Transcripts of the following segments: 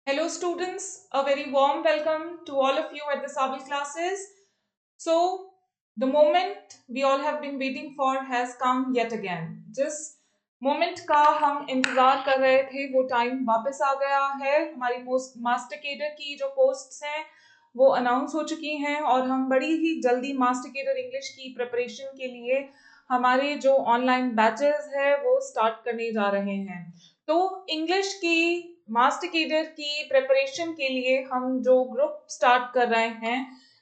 Hello students, a very warm welcome to all of you at the Savil classes. So, the moment we all have been waiting for has come yet again. जिस moment का हम इंतजार कर रहे थे वो time वापस आ गया है। हमारी मास्टर केडर की जो पोस्ट्स हैं वो अनाउंस हो चुकी हैं और हम बड़ी ही जल्दी मास्टर केडर इंग्लिश की प्रिपरेशन के लिए हमारे जो ऑनलाइन बैचेस है वो स्टार्ट करने जा रहे हैं। तो इंग्लिश की मास्टर केडर की प्रिपरेशन के लिए हम जो ग्रुप स्टार्ट कर रहे हैं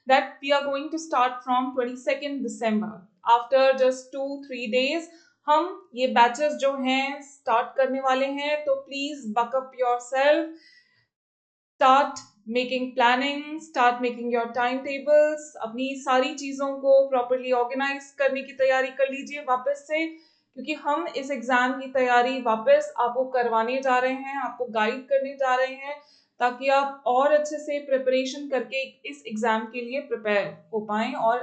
that we are going to start from 22nd December. After just 2-3 days हम ये बैचेस जो हैं स्टार्ट करने वाले हैं, तो please backup your self, start making planning, start making your time tables, अपनी सारी चीजों को प्रॉपरली ऑर्गेनाइज करने की तैयारी कर लीजिए वापस से, क्योंकि हम इस एग्जाम की तैयारी वापस आपको करवाने जा रहे हैं, आपको गाइड करने जा रहे हैं, ताकि आप और अच्छे से प्रिपरेशन करके इस एग्जाम के लिए प्रिपेयर हो पाएं और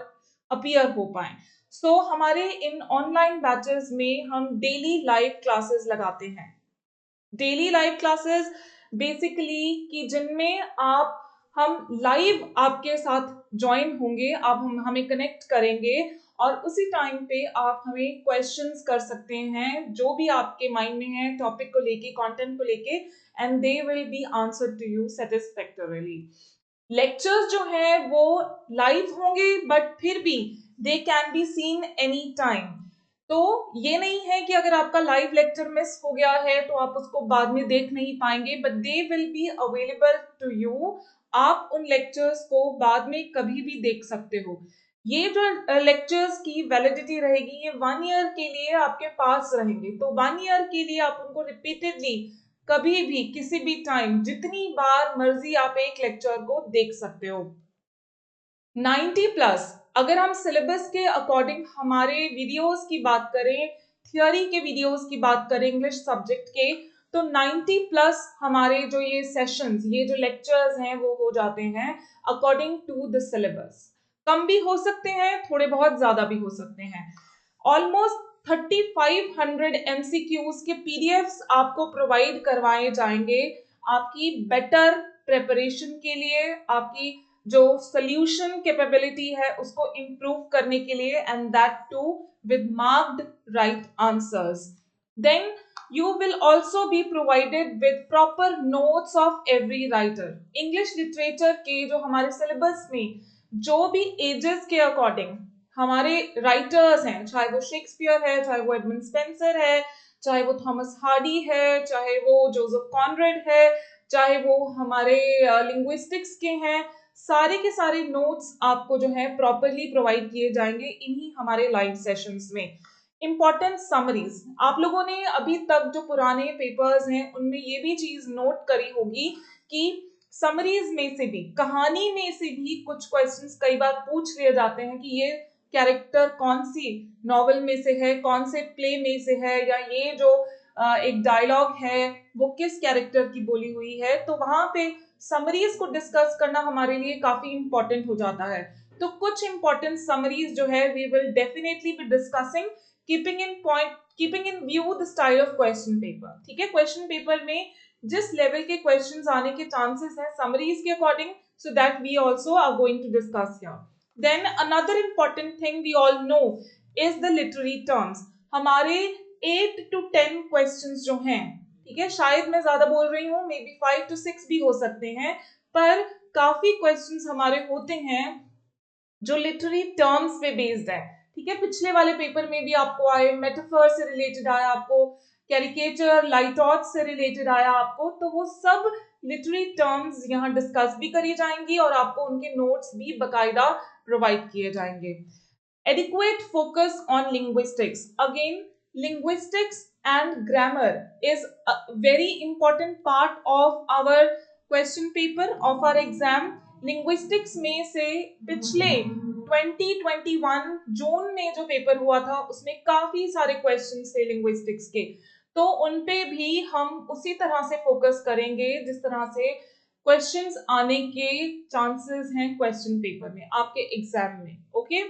अपीयर हो पाएं। सो हमारे इन ऑनलाइन बैचेस में हम डेली लाइव क्लासेस लगाते हैं। डेली लाइव क्लासेस बेसिकली कि जिनमें आप हम लाइव आपके साथ ज्वाइन होंगे, आप हमें कनेक्ट करेंगे और उसी टाइम पे आप हमें क्वेश्चंस कर सकते हैं जो भी आपके माइंड में है टॉपिक को लेके, कंटेंट को लेके, and they will be answered to you satisfactorily. Lectures जो है वो लाइव होंगे बट फिर भी they can be seen any time. तो ये नहीं है कि अगर आपका लाइव लेक्चर मिस हो गया है तो आप उसको बाद में देख नहीं पाएंगे, but they will be available to you. आप उन लेक्चर्स को बाद में कभी भी देख सकते हो। ये जो लेक्चर्स की वैलिडिटी रहेगी ये 1 ईयर के लिए आपके पास रहेंगे, तो 1 ईयर के लिए आप उनको रिपीटेडली कभी भी किसी भी टाइम जितनी बार मर्जी आप एक लेक्चर को देख सकते हो। 90+, अगर हम सिलेबस के अकॉर्डिंग हमारे वीडियोस की बात करें, थियोरी के वीडियोस की बात करें इंग्लिश सब्जेक्ट के, तो 90+ हमारे जो ये सेशंस, ये जो लेक्चर्स हैं वो हो जाते हैं अकॉर्डिंग टू द सिलेबस। कम भी हो सकते हैं, थोड़े बहुत ज्यादा भी हो सकते हैं। ऑलमोस्ट 3500 MCQs के पीडीएफ्स आपको प्रोवाइड करवाए जाएंगे आपकी बेटर प्रिपरेशन के लिए, आपकी जो सोल्यूशन कैपेबिलिटी है उसको इम्प्रूव करने के लिए, and that too with marked right answers. Then you will also be provided with proper notes of every writer. English literature के जो हमारे syllabus में जो भी ages के according हमारे राइटर्स हैं, चाहे वो शेक्सपियर है, चाहे वो एडमंड स्पेंसर है, चाहे वो थॉमस हार्डी है, चाहे वो जोसेफ कॉनरेड है, चाहे वो हमारे लिंग्विस्टिक्स के हैं, सारे के सारे नोट्स आपको जो है प्रॉपरली प्रोवाइड किए जाएंगे इन्हीं हमारे लाइव सेशंस में। इंपॉर्टेंट समरीज, आप लोगों ने अभी तक जो पुराने पेपर्स हैं उनमें ये भी चीज नोट करी होगी कि समरीज में से भी, कहानी में से भी कुछ क्वेश्चंस कई बार पूछ लिए जाते हैं कि ये कैरेक्टर कौन सी नॉवेल में से है, कौन से प्ले में से है, या ये जो एक डायलॉग है वो किस कैरेक्टर की बोली हुई है। तो वहां पे समरीज को डिस्कस करना हमारे लिए काफी इंपॉर्टेंट हो जाता है। तो कुछ इंपॉर्टेंट समरीज जो है we will definitely be discussing, keeping in view the style of question paper. ठीक है, क्वेश्चन पेपर में जिस लेवल के क्वेश्चंस आने के चांसेस हैं समरीज के according, so that we also are going to discuss here. Then another important thing we all know is the literary terms. हमारे 8 to 10 questions जो हैं, ठीक है, शायद मैं ज्यादा बोल रही हूँ, मे बी 5 to 6 भी हो सकते हैं, पर काफी क्वेश्चंस हमारे होते हैं जो लिटरेरी टर्म्स पे बेस्ड है। ठीक है, पिछले वाले पेपर में भी आपको आए, मेटाफर से रिलेटेड आया आपको, कैरिकेचर, लाइटॉट से रिलेटेड आया आपको, तो वो सब लिटरेरी टर्म्स यहाँ डिस्कस भी करी जाएंगी और आपको उनके नोट्स भी बकायदा प्रोवाइड किए जाएंगे। Adequate focus on linguistics. Again, linguistics and grammar is a very important part of our question paper of our exam. Linguistics में से पिछले 2021 जून में जो पेपर हुआ था उसमें काफी सारे क्वेश्चंस थे लिंग्विस्टिक्स के, तो उन पे भी हम उसी तरह से फोकस करेंगे जिस तरह से क्वेश्चंस आने के चांसेस हैं क्वेश्चन पेपर में आपके एग्जाम में। Okay,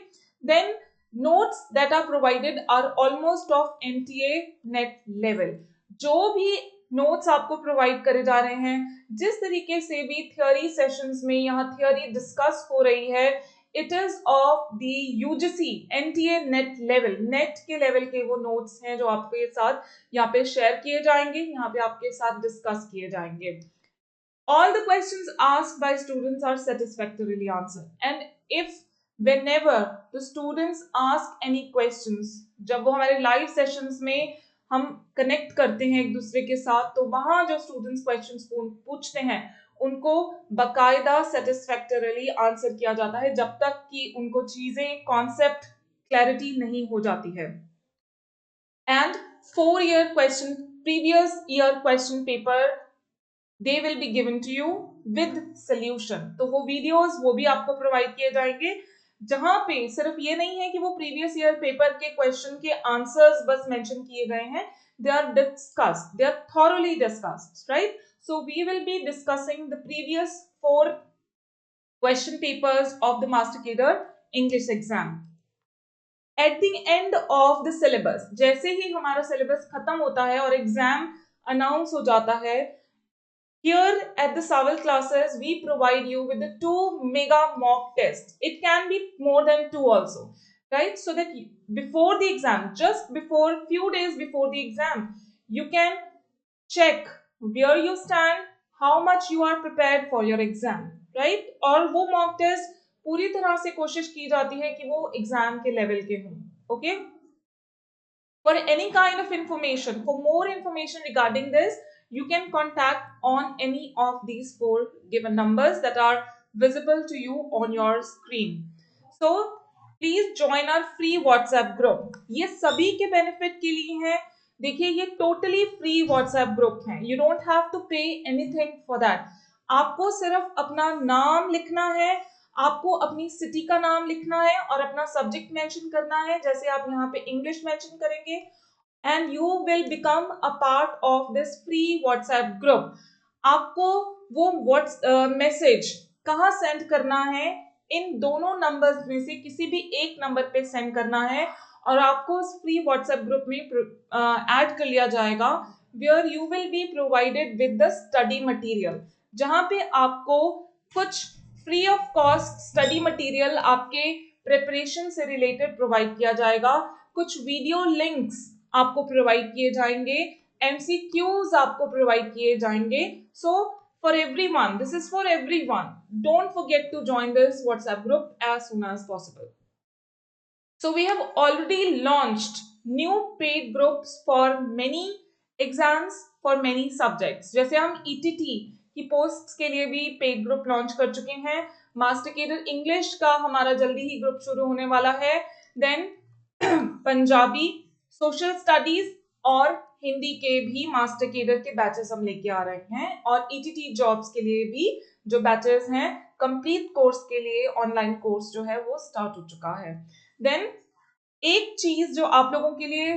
then notes that are provided are almost of MTA net level. जो भी नोट्स आपको प्रोवाइड करे जा रहे हैं। जिस तरीके से भी थ्योरी सेशंस में यहाँ थ्योरी डिस्कस हो रही है, it is of the UGC NTA net level, net के लेवल के वो नोट्स हैं जो आपके साथ यहाँ पे शेयर किए जाएंगे, यहाँ पे आपके साथ डिस्कस किए जाएंगे। All the questions asked by students are satisfactorily answered, and if whenever the students ask any questions, जब वो हमारे लाइव सेशंस में हम कनेक्ट करते हैं एक दूसरे के साथ, तो वहां जो स्टूडेंट्स क्वेश्चंस पूछते हैं उनको बकायदा सेटिस्फैक्टरली आंसर किया जाता है, जब तक कि उनको चीजें कॉन्सेप्ट क्लैरिटी नहीं हो जाती है। And 4 year question, previous year question paper they will be given to you with solution। तो वो वीडियोस वो भी आपको प्रोवाइड किए जाएंगे, जहां पे सिर्फ ये नहीं है कि वो प्रीवियस ईयर पेपर के क्वेश्चन के आंसर्स बस मेंशन किए गए हैं, they are discussed, they are thoroughly discussed, right? So we will be discussing the previous 4 question papers of the Master Cadre English exam। At the end of the syllabus, जैसे ही हमारा syllabus खत्म होता है और exam announce हो जाता है, here at the Saval classes, we provide you with the 2 mega mock tests. It can be more than 2 also, right? So that before the exam, just before few days before the exam, you can check where you stand, how much you are prepared for your exam, right? और वो mock test पूरी तरह से कोशिश की जाती है कि वो एग्जाम के लेवल के हों, okay? For any kind of information, for more information regarding this, you can contact on any of these 4 given numbers that are visible to you on your screen. So please join our free WhatsApp group. ये सभी के benefit के लिए है। देखिए ये totally free WhatsApp group है। You don't have to pay anything for that. आपको सिर्फ अपना नाम लिखना है, आपको अपनी सिटी का नाम लिखना है और अपना सब्जेक्ट मेंशन करना है, जैसे आप यहाँ पे इंग्लिश मेंशन करेंगे, and you will become a part of this free WhatsApp group। आपको वो मैसेज कहाँ सेंड करना है, इन दोनों नंबर्स में से किसी भी एक नंबर पे सेंड करना है और आपको उस फ्री WhatsApp ग्रुप में ऐड कर लिया जाएगा, where you will be provided with the study material, जहां पे आपको कुछ free of cost study material आपके प्रिपरेशन से रिलेटेड प्रोवाइड किया जाएगा, कुछ वीडियो लिंक्स आपको प्रोवाइड किए जाएंगे, एमसीक्यूज आपको प्रोवाइड किए जाएंगे। सो for everyone, this is for everyone, don't forget to join this WhatsApp group as soon as possible। So we have already launched new paid groups for many exams, for many subjects। जैसे हम ETT की post के लिए भी paid group launch कर चुके हैं, master cadre English का हमारा जल्दी ही ग्रुप शुरू होने वाला है, देन पंजाबी, सोशल स्टडीज और हिंदी के भी मास्टर केडर के बैचेस हम लेके आ रहे हैं, और ETT जॉब्स के लिए भी जो बैचेस हैं, कंप्लीट कोर्स के लिए ऑनलाइन कोर्स जो है वो स्टार्ट हो चुका है। देन एक चीज जो आप लोगों के लिए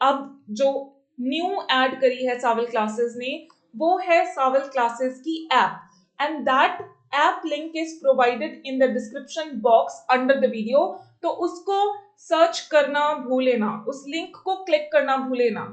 अब जो न्यू ऐड करी है सावल क्लासेस ने, वो है सावल क्लासेस की app, and that app link is provided in the description box under the video. तो उसको सर्च करना भूले ना, उस लिंक को क्लिक करना भूले ना।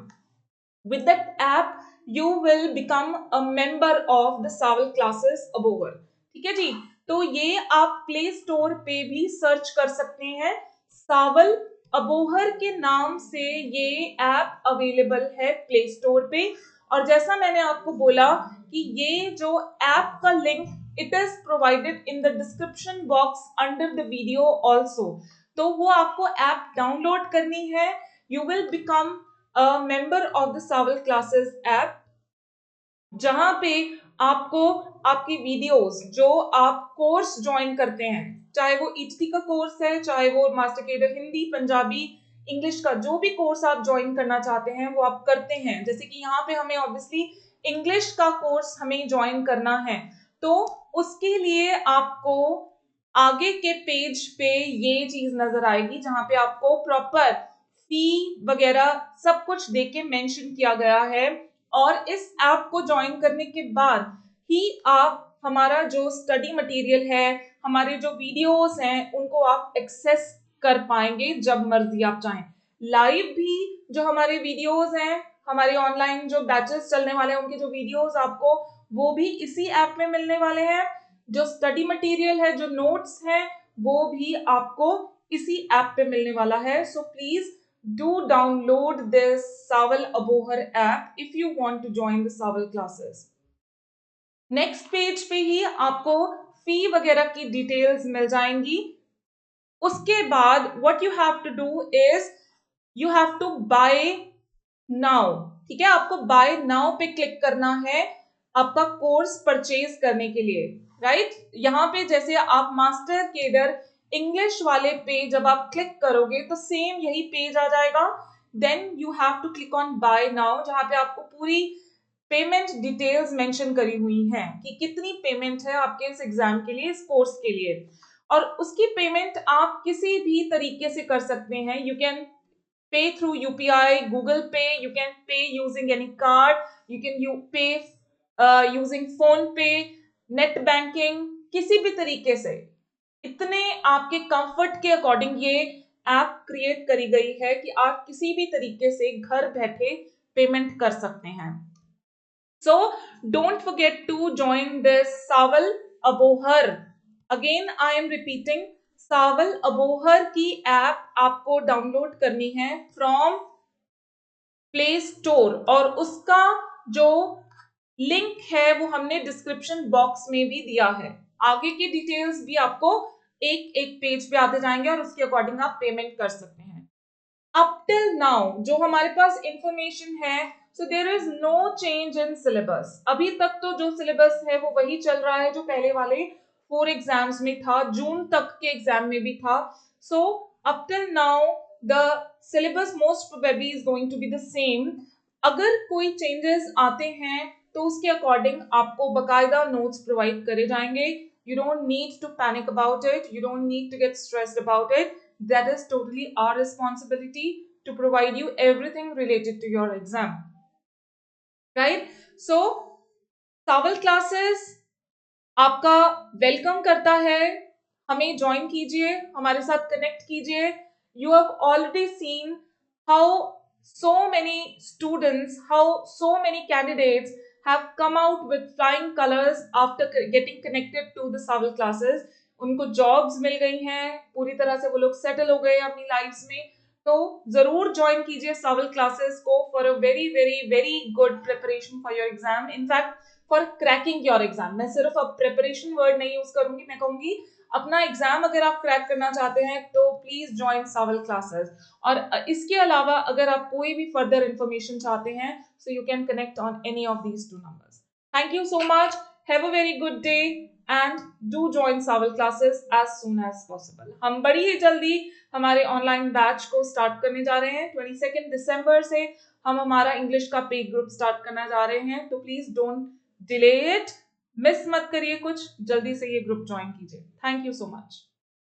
With that app you will become a member of the Sawal classes अबोवर। ठीक है जी, तो ये आप प्ले स्टोर पे भी सर्च कर सकते हैं, सावल अबोहर के नाम से ये ऐप अवेलेबल है प्ले स्टोर पे। और जैसा मैंने आपको बोला कि ये जो ऐप का link it is provided in the description box under the video also. तो वो आपको ऐप डाउनलोड करनी है, you will become a member of the Sawal classes app, जहां पे आपको आपकी वीडियोस जो आप कोर्स ज्वाइन करते हैं, चाहे वो ETT का कोर्स है, चाहे वो master cadre Hindi, Punjabi, English का जो भी कोर्स आप ज्वाइन करना चाहते हैं वो आप करते हैं। जैसे कि यहाँ पे हमें ऑब्वियसली इंग्लिश का कोर्स हमें ज्वाइन करना है, तो उसके लिए आपको आगे के पेज पे ये चीज नजर आएगी, जहां पे आपको प्रॉपर फी वगैरह सब कुछ देके मेंशन किया गया है। और इस ऐप को ज्वाइन करने के बाद ही आप हमारा जो स्टडी मटेरियल है, हमारे जो वीडियोस हैं, उनको आप एक्सेस कर पाएंगे जब मर्जी आप चाहें। लाइव भी जो हमारे वीडियोस हैं हमारे ऑनलाइन जो बैचेस चलने वाले हैं उनके जो वीडियोस आपको वो भी इसी ऐप में मिलने वाले हैं। जो स्टडी मटेरियल है, जो नोट्स हैं, वो भी आपको इसी ऐप पे मिलने वाला है। So please do download this Sawal Abohar app if you want to join the Sawal classes. Next page पे ही आपको फी वगैरह की डिटेल्स मिल जाएंगी। उसके बाद what you have to do is you have to buy now. ठीक है, आपको बाय नाउ पे क्लिक करना है आपका कोर्स परचेज करने के लिए, राइट। यहाँ पे जैसे आप मास्टर केडर इंग्लिश वाले पे जब आप क्लिक करोगे तो सेम यही पेज आ जाएगा। Then you have to click on buy now, जहां पे आपको पूरी पेमेंट डिटेल्स मेंशन करी हुई हैं कि कितनी पेमेंट है आपके इस एग्जाम के लिए, इस कोर्स के लिए। और उसकी पेमेंट आप किसी भी तरीके से कर सकते हैं। You can pay through UPI, Google Pay, you can pay using any card, you can pay using phone pay, net banking, किसी भी तरीके से। इतने आपके कंफर्ट के अकॉर्डिंग ये ऐप क्रिएट करी गई है कि आप किसी भी तरीके से घर बैठे पेमेंट कर सकते हैं। So don't forget to join this Saval Abohar. Again I am repeating, सावल अबोहर की ऐप आपको डाउनलोड करनी है फ्रॉम प्ले स्टोर, और उसका जो लिंक है वो हमने डिस्क्रिप्शन बॉक्स में भी दिया है। आगे की डिटेल्स भी आपको एक एक पेज पे आते जाएंगे और उसके अकॉर्डिंग आप पेमेंट कर सकते हैं। अप टिल नाउ जो हमारे पास इंफॉर्मेशन है, so there is no change in syllabus. अभी तक तो जो सिलेबस है वो वही चल रहा है जो पहले वाले 4 एग्जाम्स में था, जून तक के एग्जाम में भी था। So up till now the syllabus most probably is going to be the same. अगर कोई चेंजेस आते हैं तो उसके अकॉर्डिंग आपको बकायदा नोट्स प्रोवाइड करे जाएंगे। You don't need to panic about it. You don't need to get stressed about it. That is totally our responsibility to provide you everything related to your exam. Right? So, Saval classes आपका welcome करता है। हमें join कीजिए, हमारे साथ connect कीजिए। You have already seen how so many students, how so many candidates have come out with flying colors after getting connected to the Saval classes. उनको jobs मिल गई हैं, पूरी तरह से वो लोग सेटल हो गए अपनी लाइफ्स में। तो जरूर ज्वाइन कीजिए सावल क्लासेस को for a very very very good preparation for your exam. In fact for cracking your exam. मैं सिर्फ अब प्रिपरेशन वर्ड नहीं यूज करूंगी, मैं कहूंगी अपना एग्जाम अगर आप क्रैक करना चाहते हैं तो प्लीज ज्वाइन सावल क्लासेस। और इसके अलावा अगर आप कोई भी फर्दर इंफॉर्मेशन चाहते हैं so you can connect on any of these 2 numbers. Thank you so much, have a very good day and do join Sawal classes as soon as possible. हम बड़ी ही जल्दी हमारे ऑनलाइन बैच को स्टार्ट करने जा रहे हैं। 22 दिसंबर से हम हमारा इंग्लिश का पेड ग्रुप स्टार्ट करना जा रहे हैं, तो please don't delay it, miss मत करिए कुछ, जल्दी से ये ग्रुप ज्वाइन कीजिए। Thank you so much.